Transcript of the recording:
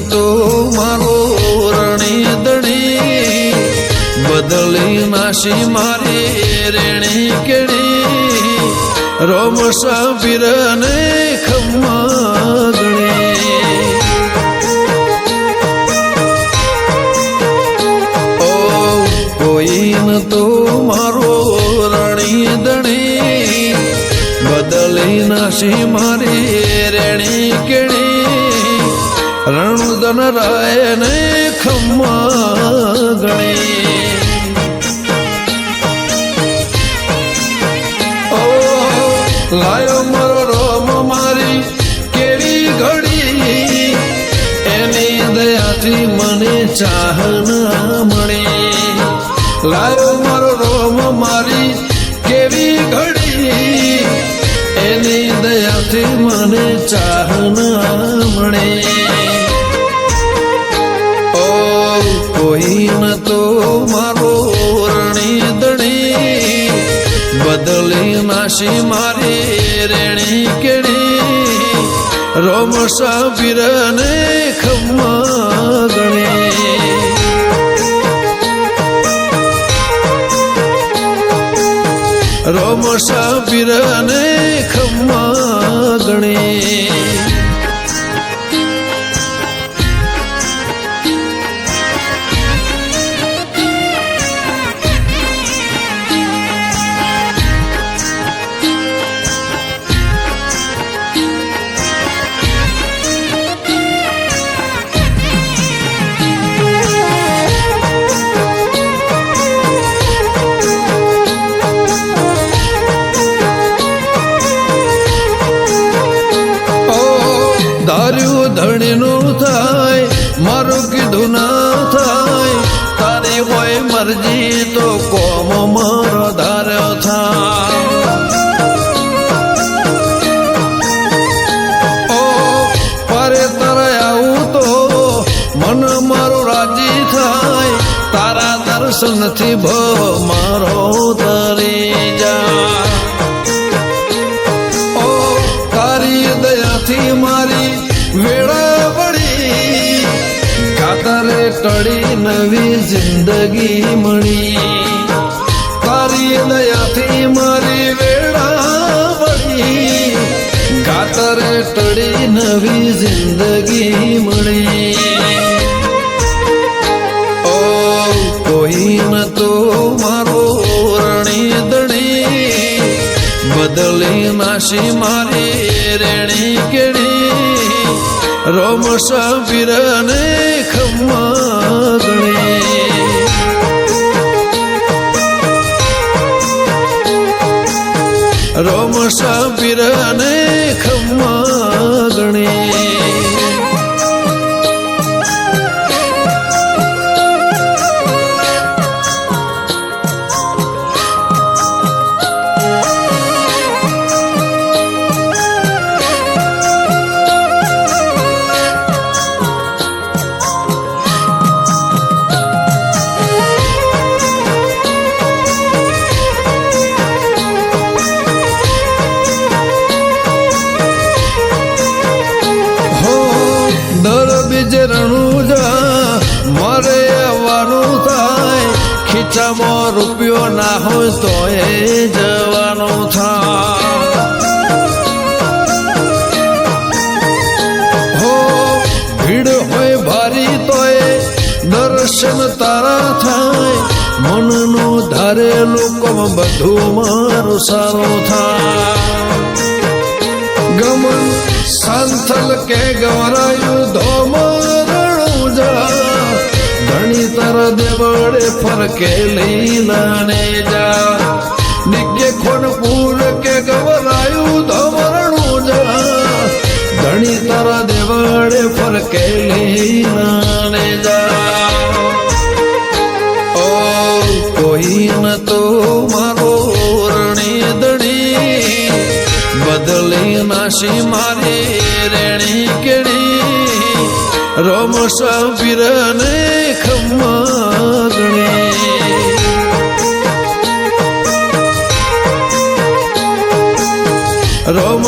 તો મારો રણી દણી બદલી નાશી મારી રેણી કેણી રોમ સાબીર ને ખમ્મા ગણી ઓ કોઈ ન તો મારો રણી દણી બદલી નાશી મારી રેણી કેણી રણુદન રાય ને ખમ્મા ગણી ઓ લાયો મારો રોમ મારી કેવી ઘડી એની દયાથી મને ચાહના મળી લાયો મારો રોમ મારી કેવી ઘડી એની દયાથી મને ચાહના મળી કોઈ ન તો મારો રણી દણી બદલી નાશી મારી રેણી કેણી રોમ સાબીર ને ખમ્મા ગણી રોમ સાબીર ને ખમ્મા ગણી ધાર્યું ધણીનું થાય મારું કીધું ના થાય તારી હોય મરજી તો કોમ મારો ધાર્યો થાય ઓ પરે તારે આવું તો મન મારું રાજી થાય તારા દર્શનથી ભ મારો તરી જા ઓ તારી દયાથી મારી વેળા પડી ખાતરે ટળી નવી જિંદગી મળી તારી દયાથી મારી વેળા પડી ખાતરે ટળી નવી જિંદગી મળી ઓ કોઈ ન તો મારો રણી દણી બદલી નાશી મારી રેણી કેણી રોમ સાબીર ને ખમ્મા ગણી રોમ સાબીર ને ખમ્મા ગણી રણુજા મારે આવવાનું થાય ખીચામાં રૂપિયો ના હોય તો એ જવાનું થાય હો ભીડ હોય ભારી તો એ દર્શન તારા થાય મનનું ધારેલું બધું મારું સારું થાય ગમન સાંથલ કે ગવરાયું ધોમ ધણી તર દેવડે ફરકે લીલાને જા નિગ્ય ખોનપુર કે ગવરાયું ધોમરણું જા ધણી તર ફરકે લીલાને જા ઓ કોઈ ન તો મારો રણી દણી બદલી નાશી મારી રેણી કેણી રોમ સબીરને ખમગણી રોમ